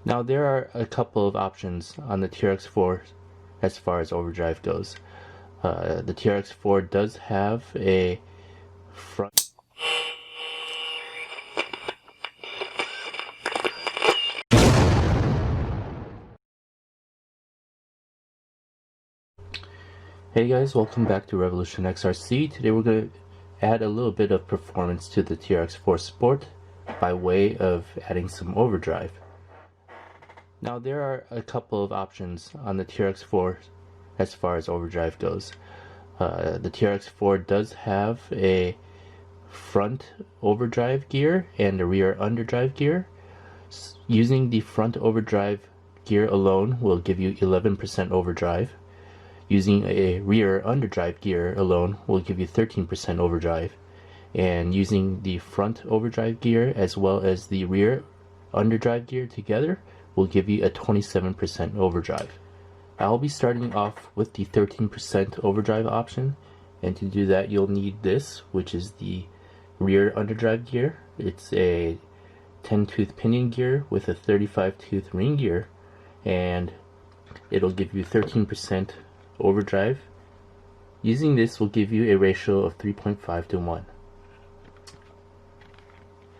Now there are a couple of options on the TRX4 as far as overdrive goes. The TRX4 does have a front Hey guys, welcome back to Revolution XRC. Today we're going to add a little bit of performance to the TRX4 Sport by way of adding some overdrive. Now there are a couple of options on the TRX4 as far as overdrive goes. The TRX4 does have a front overdrive gear and a rear underdrive gear. Using the front overdrive gear alone will give you 11% overdrive. Using a rear underdrive gear alone will give you 13% overdrive. And using the front overdrive gear as well as the rear underdrive gear together will give you a 27% overdrive. I'll be starting off with the 13% overdrive option, and to do that you'll need this, which is the rear underdrive gear. It's a 10-tooth pinion gear with a 35-tooth ring gear, and it'll give you 13% overdrive. Using this will give you a ratio of 3.5 to 1.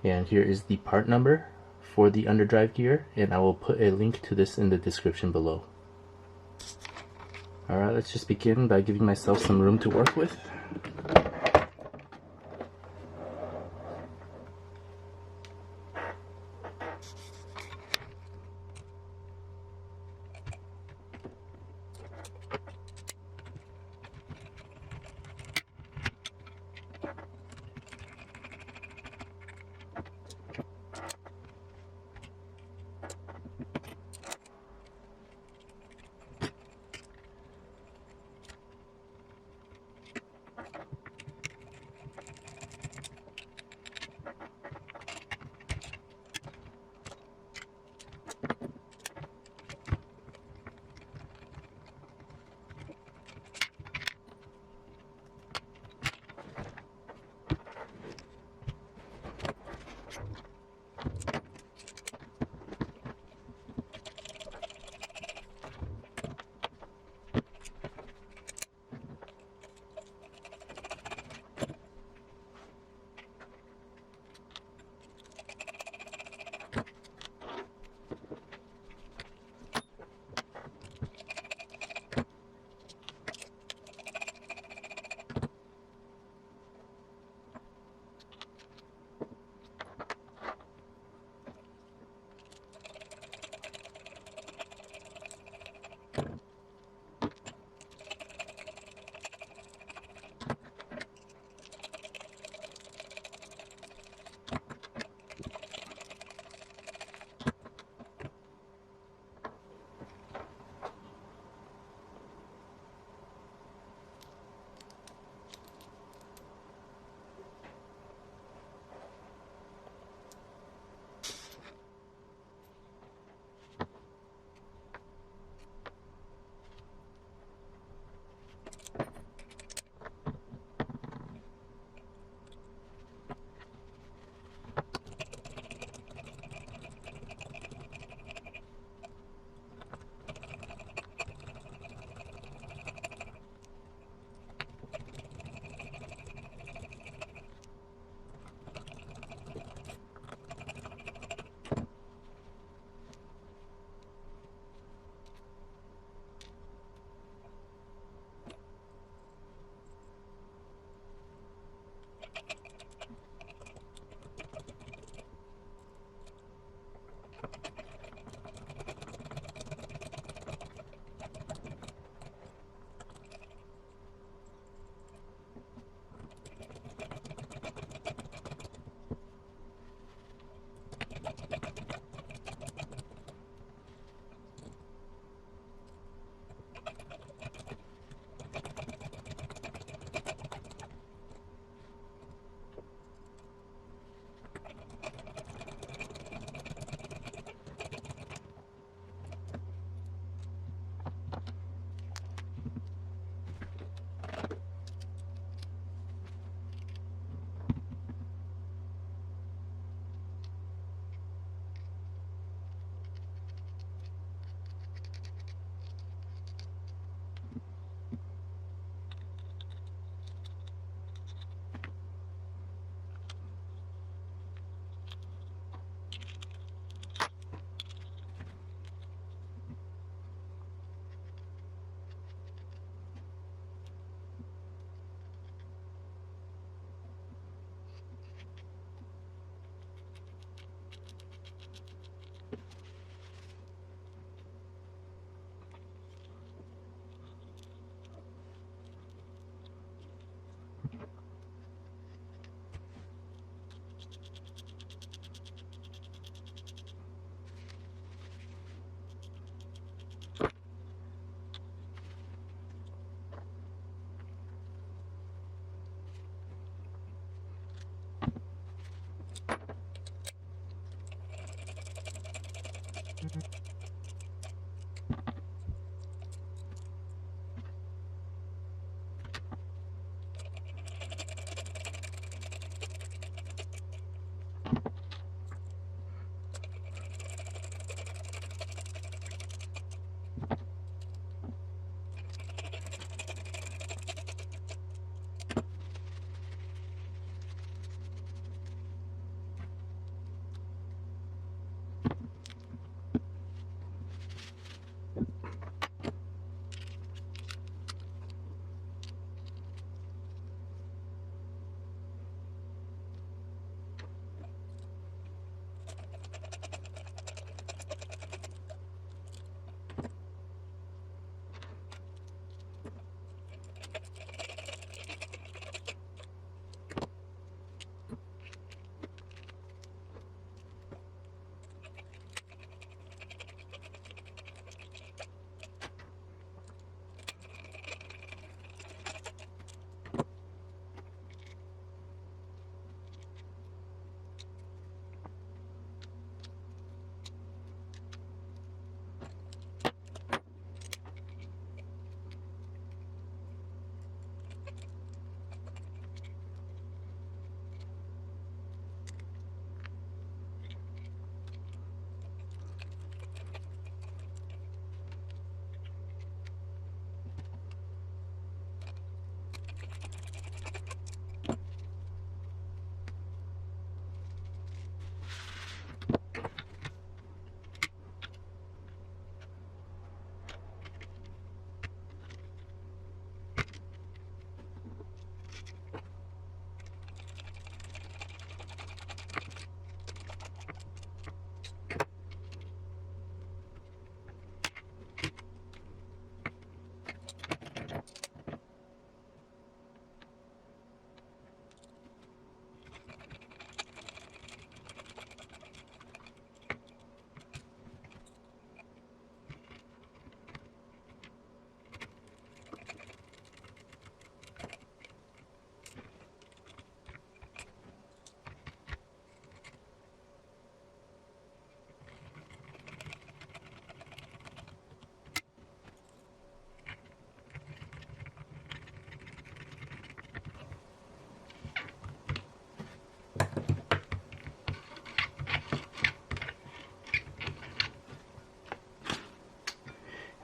And here is the part number for the underdrive gear, and I will put a link to this in the description below. Alright, let's just begin by giving myself some room to work with.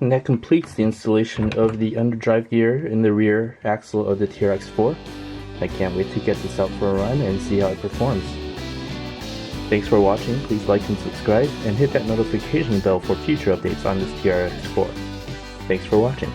And that completes the installation of the underdrive gear in the rear axle of the TRX4. I can't wait to get this out for a run and see how it performs. Thanks for watching. Please like and subscribe, and hit that notification bell for future updates on this TRX4. Thanks for watching.